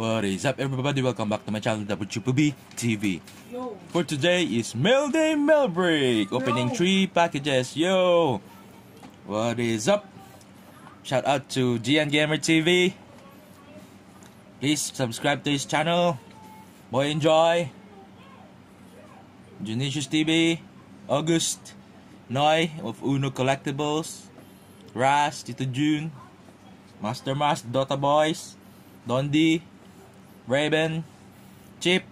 What is up, everybody? Welcome back to my channel, WPB TV. Yo. For today is Mail Day Mail Break. Opening 3 packages. Yo. What is up? Shout out to Gian Gamer TV. Please subscribe to his channel. Boy Enjoy, Junicious TV, August, Noy of Uno Collectibles, Ras, Tito June, Master Mas, Dota Boys, Dondi, Raven, Chip,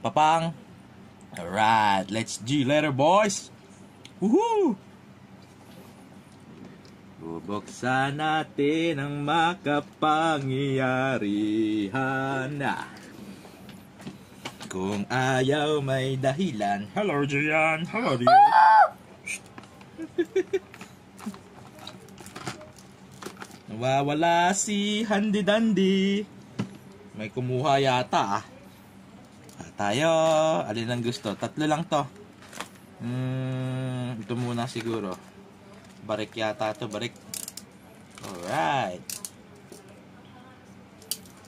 Papang. Alright, let's G later, boys. Woohoo! Bubuksan natin ang makapangyarihan na. Kung ayaw may dahilan. Hello, Gian. How are you? Nawawala si Handy Dandy. May kumuha yata tayo. Alin ang gusto? Tatlo lang to. Ito muna siguro. Barik yata to. Barik. Alright.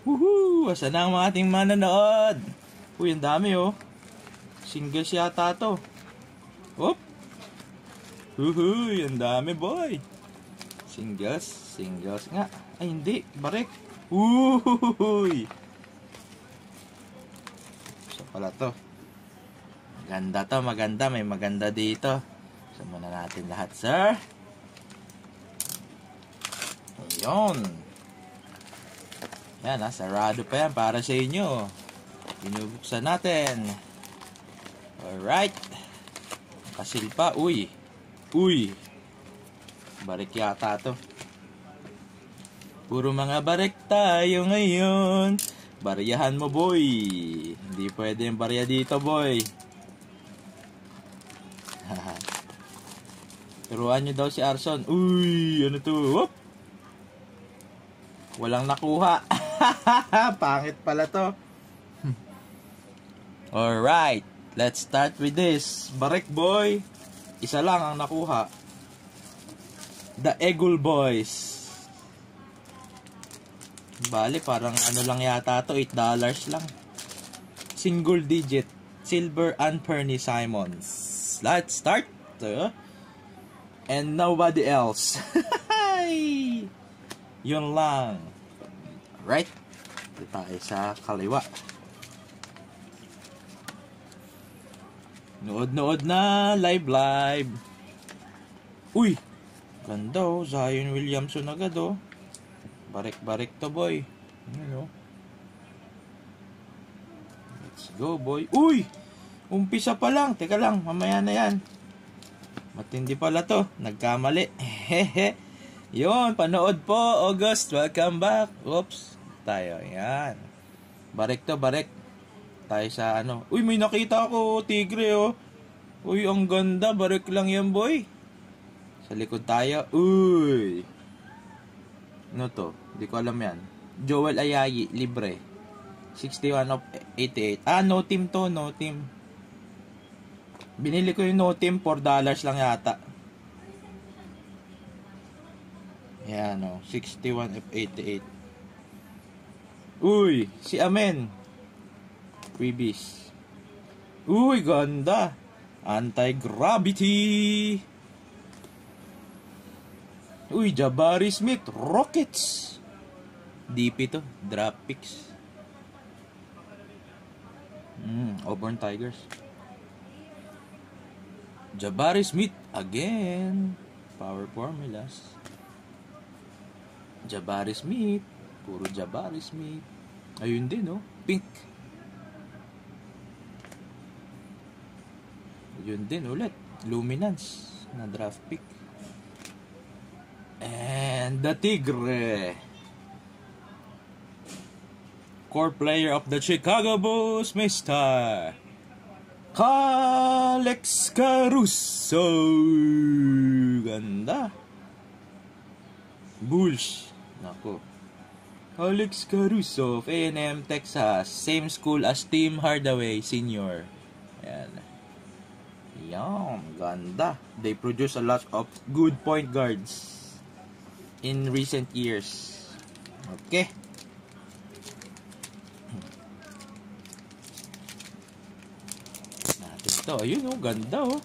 Woohoo! Asan na ang mga ating mananood? Uy, ang dami oh. Singles yata to. Whoop! Woohoo! Ang dami, boy. Singles. Singles nga. Ay, hindi. Barik. Woohoo! So pala to. Maganda to. Maganda. May maganda dito. So muna natin lahat, sir. Ayun. Yan, sarado pa yan para sa inyo. Binubuksan natin. Alright. Kasil pa. Uy. Uy. Barik yata to. Puro mga barik tayo ngayon. Baryahan mo, boy. Hindi pwede yung barya dito, boy. Turuan nyo daw si Arson. Uy, ano to? Whoop. Walang nakuha. Pangit pala to. Alright. Let's start with this. Barik, boy. Isa lang ang nakuha. The Eagle Boys. Bali, parang ano lang yata to. $8 lang. Single digit. Silver and Perny Simons. Let's start. And nobody else. Yun lang. Right? Ito tayo sa kaliwa. Nood-nood na. Live. Uy! Ganda oh. Zion Williamson agad oh. Barik-barik to, boy. Ano? Let's go, boy. Uy! Umpisa pa lang. Teka lang. Mamaya na yan. Matindi pala to. Nagkamali. Hehe. Yun. Panood po. August. Welcome back. Oops. Tayo. Yan. Barik to. Barik. Tayo sa ano. Uy, may nakita ako. Tigre, oh. Uy, ang ganda. Barik lang yan, boy. Sa likod tayo. Uy. Ano to? Hindi ko alam yan. Joel Ayayi. Libre. 61 of 88. No team to. No team. Binili ko yung no team. $4 lang yata. Yan o. 61 of 88. Uy. Si Amen. Freebies. Uy, ganda. Anti-gravity. Uy, Jabari Smith. Rockets. DP to. Drop picks. Auburn Tigers. Jabari Smith. Again. Power formulas. Jabari Smith. Puro Jabari Smith. Ayun din, oh. Pink. Yun din ulit. Luminance na draft pick. And the Tigre. Core player of the Chicago Bulls, Mr. Alex Caruso. Ganda. Bulls. Nako. Alex Caruso of A&M, Texas. Same school as Tim Hardaway Sr. Ayan. Yan, ganda. They produce a lot of good point guards in recent years. Okay. Ito, ayun oh, ganda oh.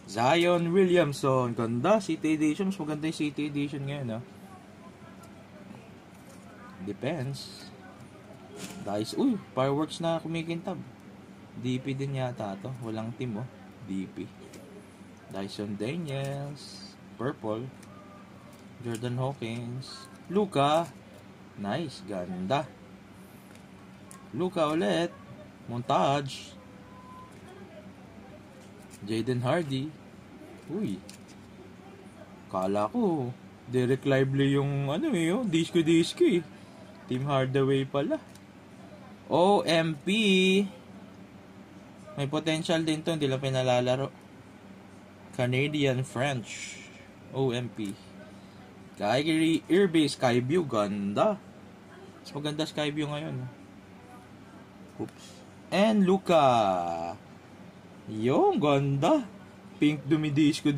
Zion Williamson, ganda. City Edition, mas maganda yung City Edition ngayon ah. Depends. Dice, uy, fireworks na kumikintab. DP din yata to, walang team oh. DP. Dyson Daniels, purple. Jordan Hawkins, Luka, nice, ganda. Luka ulit, montage. Jaden Hardy, uy, kala ko Derek Lively yung ano eh, oh, disco eh. Team Hardaway pala. OMP, may potential din to, hindi lang pinalalaro. Canadian French, OMP. Kyrie Irving, Skyview, ganda. Mas maganda Skyview ngayon. Oops. And Luka. Yung ganda. Pink dumidisco.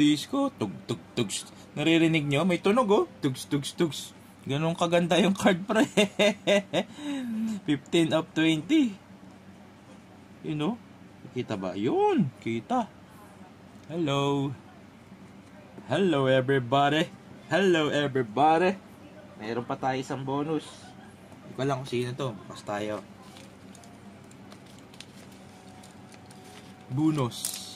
Tug. Naririnig nyo? May tunog oh. Tugs. Ganun kaganda yung card pre. 15 of 20. You know? Kita ba? Yun. Kita. Hello everybody. Mayroon pa tayo isang bonus. Hindi ko lang kung sino to. Bukas tayo. Bonus.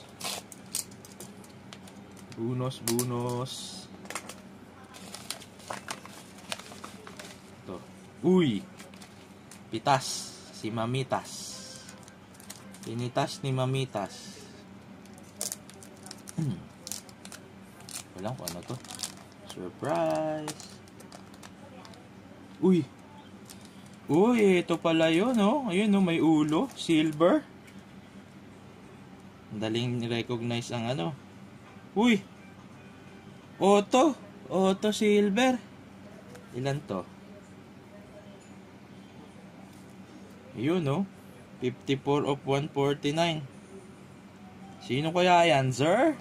Ito. Uy. Pitas. Si Mamitas. Pinitas ni Mamitas. Walang kung ano to. Surprise. Uy, ito pala yun, oh. Ayun, oh, may ulo. Silver. Daling recognize ang ano. Uy, Auto silver. Ilan to? Ayun, oh. 54 of 149. Sino kaya yan, sir?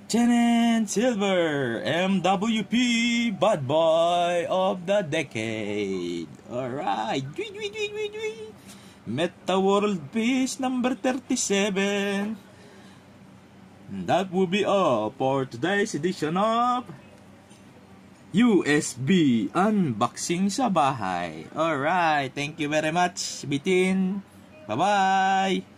Janet Silver, MWP Bad Boy of the Decade. Alright. Meta World Peace number 37. That will be all for today's edition of USB Unboxing sa Bahay. Alright. Thank you very much, Bitin. Bye-bye.